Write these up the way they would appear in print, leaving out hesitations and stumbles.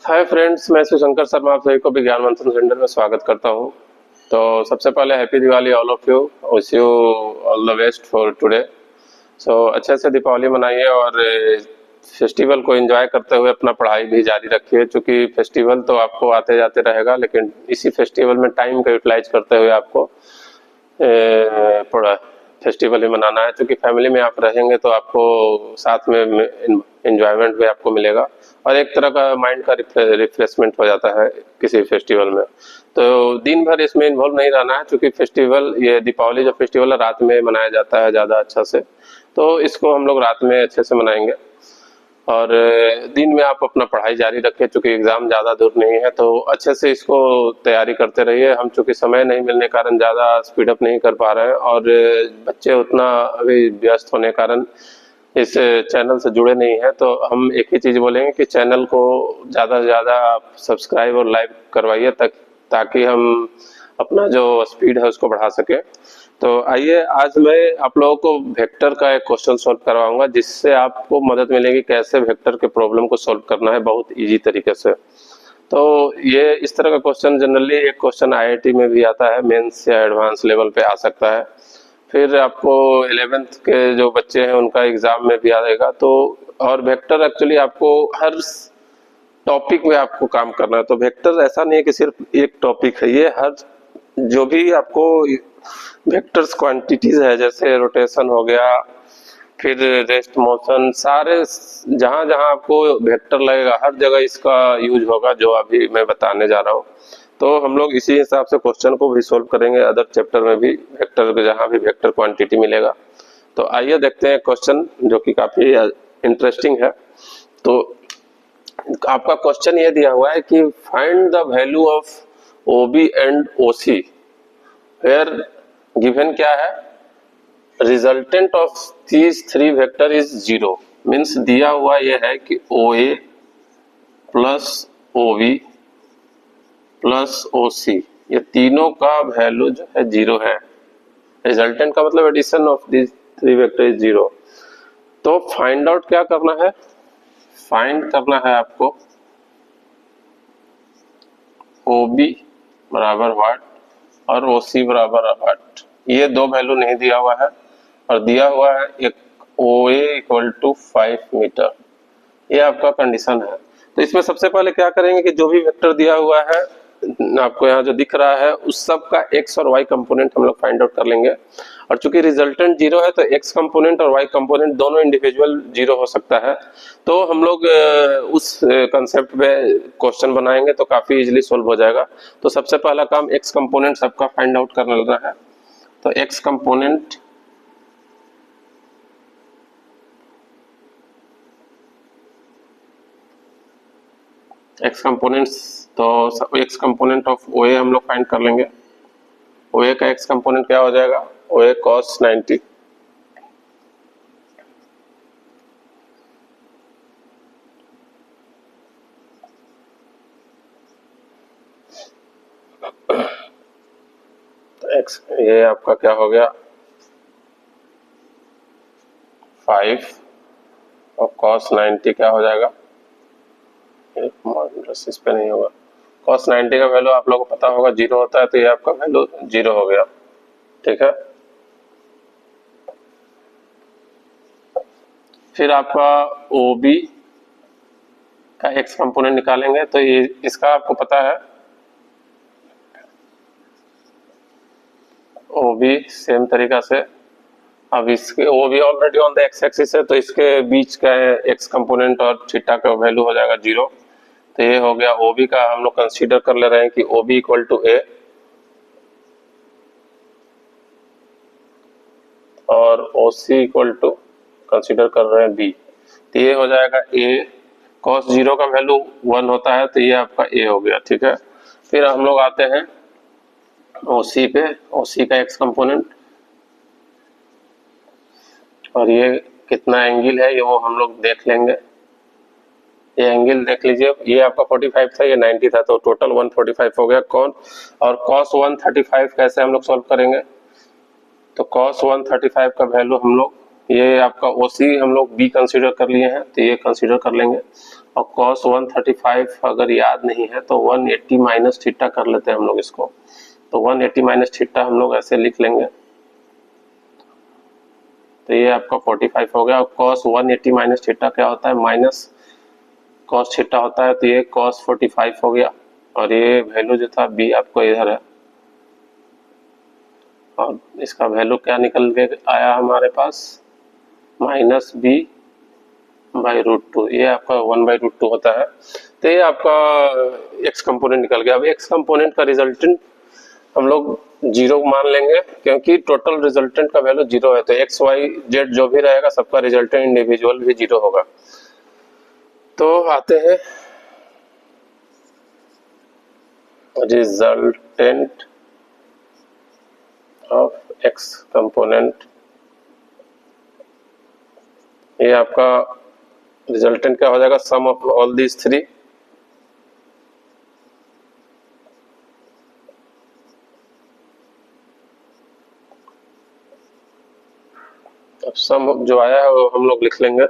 Hi friends, मैं शिवशंकर शर्मा आप सभी को विज्ञान मंथन सेंटर में स्वागत करता हूं। तो सबसे पहले happy Diwali all of you. Wish you all the best for today. So अच्छे से दीपावली मनाइए और फेस्टिवल को एंजॉय करते हुए अपना पढ़ाई भी जारी रखिए, क्योंकि फेस्टिवल तो आपको आते जाते रहेगा, लेकिन इसी फेस्टिवल में टाइम का यूटिलाइज करते हुए आपको पूरा फेस्टिवल ही मनाना है। क्योंकि फैमिली में आप रहेंगे तो आपको साथ में एंजॉयमेंट भी आपको मिलेगा और एक तरह का माइंड का रिफ्रेशमेंट हो जाता है किसी फेस्टिवल में। तो दिन भर इसमें इन्वॉल्व नहीं रहना है, क्योंकि फेस्टिवल ये दीपावली जो फेस्टिवल है रात में मनाया जाता है ज़्यादा अच्छा से, तो इसको हम लोग रात में अच्छे से मनाएंगे। और दिन में आप अपना पढ़ाई जारी रखें, क्योंकि एग्ज़ाम ज़्यादा दूर नहीं है, तो अच्छे से इसको तैयारी करते रहिए। हम चूँकि समय नहीं मिलने के कारण ज़्यादा स्पीड अप नहीं कर पा रहे हैं और बच्चे उतना अभी व्यस्त होने के कारण इस चैनल से जुड़े नहीं हैं, तो हम एक ही चीज़ बोलेंगे कि चैनल को ज़्यादा से ज़्यादा आप सब्सक्राइब और लाइक करवाइए ताकि हम अपना जो स्पीड है उसको बढ़ा सकें। तो आइए आज मैं आप लोगों को वेक्टर का एक क्वेश्चन सॉल्व करवाऊंगा, जिससे आपको मदद मिलेगी कैसे वेक्टर के प्रॉब्लम को सॉल्व करना है बहुत इजी तरीके से। तो ये इस तरह का क्वेश्चन जनरली एक क्वेश्चन आईआईटी में भी आता है, मेंस या एडवांस लेवल पे आ सकता है। फिर आपको 11th के जो बच्चे हैं उनका एग्जाम में भी आएगा। तो और वेक्टर एक्चुअली आपको हर टॉपिक में आपको काम करना है। तो वेक्टर ऐसा नहीं है कि सिर्फ एक टॉपिक है, ये हर जो भी आपको वेक्टर्स क्वांटिटीज है, जैसे रोटेशन हो गया, फिर रेस्ट मोशन, सारे जहां जहां आपको वेक्टर लगेगा हर जगह इसका यूज होगा, जो अभी मैं बताने जा रहा हूँ। तो हम लोग इसी हिसाब से क्वेश्चन को भी सोल्व करेंगे अदर चैप्टर में भी, वेक्टर जहां भी वेक्टर क्वांटिटी मिलेगा। तो आइए देखते हैं क्वेश्चन, जो कि काफी इंटरेस्टिंग है। तो आपका क्वेश्चन ये दिया हुआ है कि find the value of OB and OC where given क्या है, resultant of these three vector is 0। Means दिया हुआ ये है कि O A plus O B plus O C, ये तीनों का वैल्यू जो है 0 है। रिजल्टेंट का मतलब addition of these three vector is 0। तो फाइंड आउट क्या करना है, फाइंड करना है आपको ओ बी बराबर व्हाट और ओ सी बराबर व्हाट। ये दो वैल्यू नहीं दिया हुआ है और दिया हुआ है एक ओ ए इक्वल टू 5 मीटर, ये आपका कंडीशन है। तो इसमें सबसे पहले क्या करेंगे कि जो भी वेक्टर दिया हुआ है आपको यहाँ जो दिख रहा है उस सब का एक्स और वाई कंपोनेंट हम लोग फाइंड आउट कर लेंगे। और चूंकि रिजल्टेंट 0 है तो एक्स कंपोनेंट और वाई कंपोनेंट दोनों इंडिविजुअल 0 हो सकता है। तो हम लोग उस कंसेप्ट पे क्वेश्चन बनाएंगे तो काफी इजीली सोल्व हो जाएगा। तो सबसे पहला काम एक्स कंपोनेंट सबका फाइंड आउट कर लेना है। तो एक्स कंपोनेंट एक्स कंपोनेंट्स, तो एक्स कंपोनेंट ऑफ ओ ए हम लोग फाइंड कर लेंगे। ओ ए का एक्स कंपोनेंट क्या हो जाएगा, ओ ए कॉस 90 तो एक्स ये आपका क्या हो गया 5 और कॉस 90 क्या हो जाएगा, इस पे नहीं होगा, cos 90 का वैल्यू आप लोगों को पता होगा 0 होता है, तो ये आपका वैल्यू 0 हो गया। ठीक है, फिर आपका OB का x कंपोनेंट निकालेंगे। तो ये इसका आपको पता है OB सेम तरीका से, अब इसके OB already on the x axis है, तो इसके बीच का x कंपोनेंट और थीटा का वैल्यू हो जाएगा 0। तो ये हो गया OB का, हम लोग कंसीडर कर ले रहे हैं कि OB इक्वल टू A और OC इक्वल टू कंसीडर कर रहे हैं B। तो ये हो जाएगा A cos 0 का वैल्यू 1 होता है, तो ये आपका A हो गया। ठीक है, फिर हम लोग आते हैं OC पे, OC का x कंपोनेंट और ये कितना एंगल है ये वो हम लोग देख लेंगे। ये एंगल देख लीजिए, ये आपका 45 था, ये 90 था, तो टोटल 145 हो गया। कौन और cos 135 कैसे हम लोग सॉल्व करेंगे, तो cos 135 का वैल्यू हम लोग ये आपका ओसी हम लोग बी कंसीडर कर लिए हैं, तो ये कंसीडर कर लेंगे। और cos 135 अगर याद नहीं है तो 180 माइनस थीटा कर लेते हैं हम लोग इसको। तो 180 माइनस थीटा हम लोग ऐसे लिख लेंगे, तो ये आपका 45 हो गया। और cos 180 माइनस थीटा क्या होता है, माइनस cos थीटा होता है, तो ये cos 45 हो गया। और ये वैल्यू जो था बी आपको इधर है, और इसका वैल्यू क्या निकल के आया हमारे पास, minus B by root two. ये आपका 1/√2 होता है। तो ये आपका एक्स कंपोनेंट निकल गया। अब एक्स कंपोनेंट का रिजल्टेंट हम लोग जीरो मान लेंगे, क्योंकि टोटल रिजल्टेंट का वैल्यू जीरो है, तो एक्स वाई जेड जो भी रहेगा सबका रिजल्टेंट इंडिविजुअल भी जीरो होगा। तो आते हैं रिजल्टेंट ऑफ एक्स कंपोनेंट। ये आपका रिजल्टेंट क्या हो जाएगा, सम ऑफ ऑल दीज थ्री। अब सम जो आया है वो हम लोग लिख लेंगे।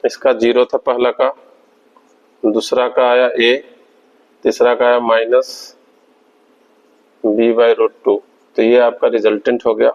इसका जीरो था पहला का, दूसरा का आया ए, तीसरा का आया माइनस b/√2। तो ये आपका रिजल्टेंट हो गया।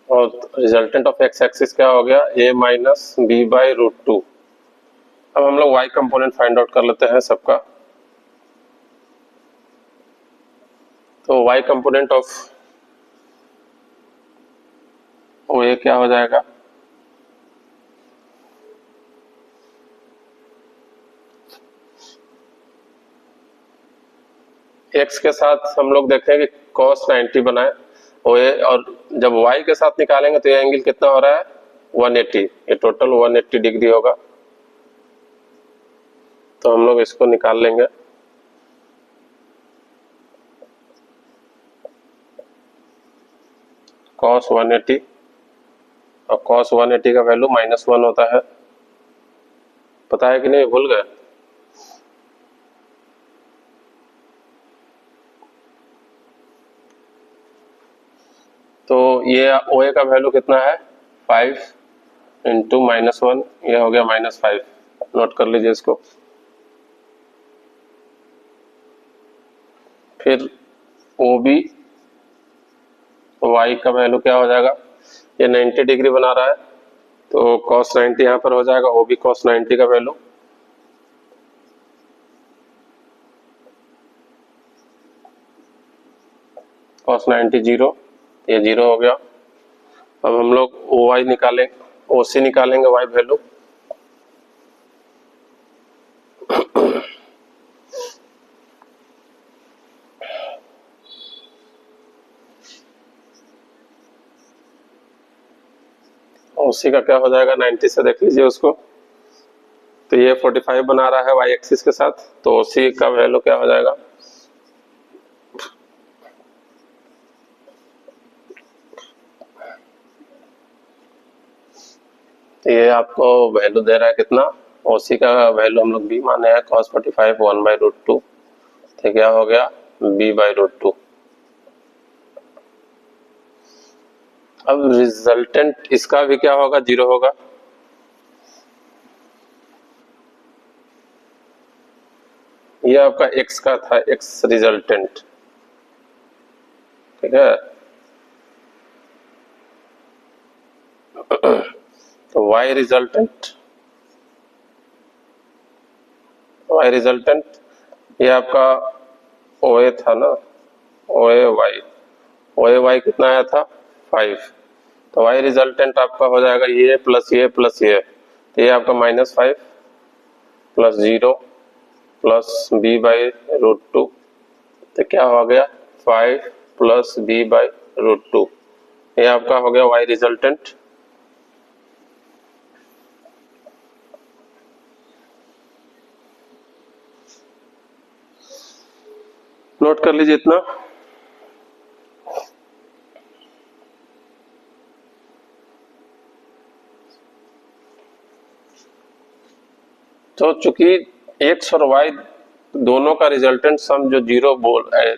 और रिजल्टेंट ऑफ एक्स एक्सिस क्या हो गया, a माइनस b/√2। अब हम लोग y कंपोनेंट फाइंड आउट कर लेते हैं सबका। तो y कंपोनेंट ऑफ वो ये क्या हो जाएगा, x के साथ हम लोग देखें कि cos 90 बनाए और जब y के साथ निकालेंगे तो ये एंगल कितना हो रहा है, 180। ये टोटल 180 डिग्री होगा। तो हम लोग इसको निकाल लेंगे। cos 180 और cos 180 का वैल्यू -1 होता है। पता है कि नहीं, भूल गए? तो ये OA का वैल्यू कितना है, 5 इंटू -1, ये हो गया -5। नोट कर लीजिए इसको। फिर OB Y का वैल्यू क्या हो जाएगा, ये 90 डिग्री बना रहा है, तो cos 90 यहाँ पर हो जाएगा, OB cos 90 का वैल्यू cos 90 जीरो, ये जीरो हो गया। अब हम लोग OY निकालेंगे, OC निकालेंगे Y वैल्यू। OC का क्या हो जाएगा, 90 से देख लीजिए उसको। तो ये 45 बना रहा है y एक्सिस के साथ, तो OC का वैल्यू क्या हो जाएगा, तो ये आपको वैल्यू दे रहा है कितना, OC का वैल्यू हम लोग b माने हैं, cos 45 1/√2। तो क्या हो गया, b/√2। अब रिजल्टेंट इसका भी क्या होगा, जीरो होगा। ये आपका x का था, x रिजल्टेंट, ठीक है। तो y रिजल्टेंट ये आपका OA था ना, OA y कितना आया था, 5। तो y रिजल्टेंट आपका हो जाएगा ये प्लस ये प्लस ये, तो ये आपका -5 प्लस 0 प्लस b/√2। तो क्या हो गया, 5 प्लस b/√2। ये आपका हो गया y रिजल्टेंट। नोट कर लीजिए इतना। तो चूंकि एक्स और वाई दोनों का रिजल्टेंट सम जो जीरो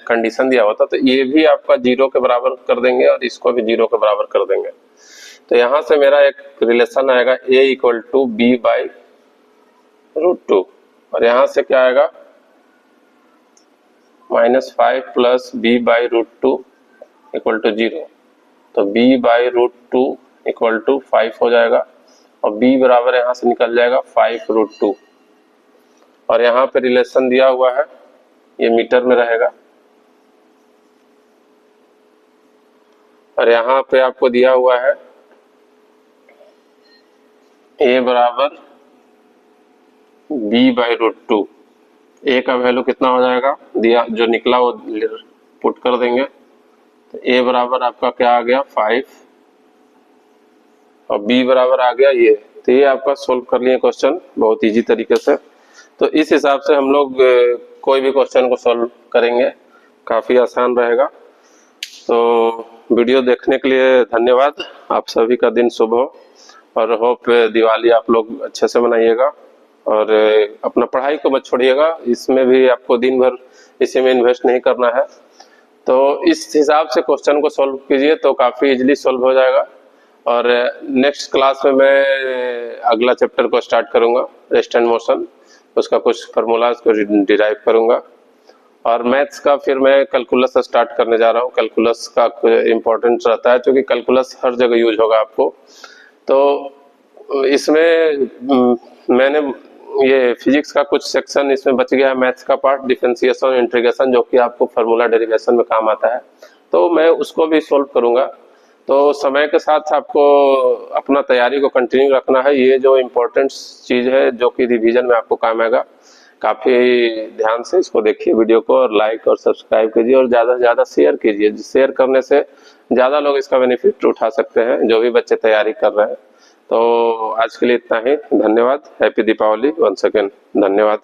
कंडीशन दिया हुआ था, तो ये भी आपका जीरो के बराबर कर देंगे और इसको भी जीरो के बराबर कर देंगे। तो यहां से मेरा एक रिलेशन आएगा a equal to B by √2, और यहां से क्या आएगा -5 plus B by √2 equal to 0। तो b बाई √2 इक्वल टू 5 हो जाएगा, और b बराबर यहां से निकल जाएगा 5√2, और यहाँ पे रिलेशन दिया हुआ है, ये मीटर में रहेगा, और यहाँ पे आपको दिया हुआ है a बराबर b बाई √2। a का वैल्यू कितना हो जाएगा, दिया जो निकला वो पुट कर देंगे। तो a बराबर आपका क्या आ गया 5, और b बराबर आ गया ये। तो ये आपका सोल्व कर लिए क्वेश्चन बहुत इजी तरीके से। तो इस हिसाब से हम लोग कोई भी क्वेश्चन को सॉल्व करेंगे, काफ़ी आसान रहेगा। तो वीडियो देखने के लिए धन्यवाद। आप सभी का दिन शुभ हो, और होप दिवाली आप लोग अच्छे से मनाइएगा, और अपना पढ़ाई को मत छोड़िएगा। इसमें भी आपको दिन भर इसी में इन्वेस्ट नहीं करना है। तो इस हिसाब से क्वेश्चन को सॉल्व कीजिए तो काफ़ी इजीली सॉल्व हो जाएगा। और नेक्स्ट क्लास में मैं अगला चैप्टर को स्टार्ट करूँगा, रेस्ट एंड मोशन, उसका कुछ फार्मूलाज को डिराइव करूँगा। और मैथ्स का फिर मैं कैलकुलस से स्टार्ट करने जा रहा हूँ। कैलकुलस का इम्पोर्टेंट रहता है, क्योंकि कैलकुलस हर जगह यूज होगा आपको। तो इसमें मैंने ये फिजिक्स का कुछ सेक्शन इसमें बच गया है, मैथ्स का पार्ट, डिफरेंशिएशन, इंटीग्रेशन, जो कि आपको फार्मूला डेरिवेशन में काम आता है, तो मैं उसको भी सोल्व करूँगा। तो समय के साथ आपको अपना तैयारी को कंटिन्यू रखना है। ये जो इम्पोर्टेंट चीज़ है जो कि रिवीजन में आपको काम आएगा, काफ़ी ध्यान से इसको देखिए वीडियो को, और लाइक और सब्सक्राइब कीजिए, और ज़्यादा से ज़्यादा शेयर कीजिए। शेयर करने से ज़्यादा लोग इसका बेनिफिट उठा सकते हैं, जो भी बच्चे तैयारी कर रहे हैं। तो आज के लिए इतना ही, धन्यवाद। हैप्पी दीपावली वंस अगेन, धन्यवाद।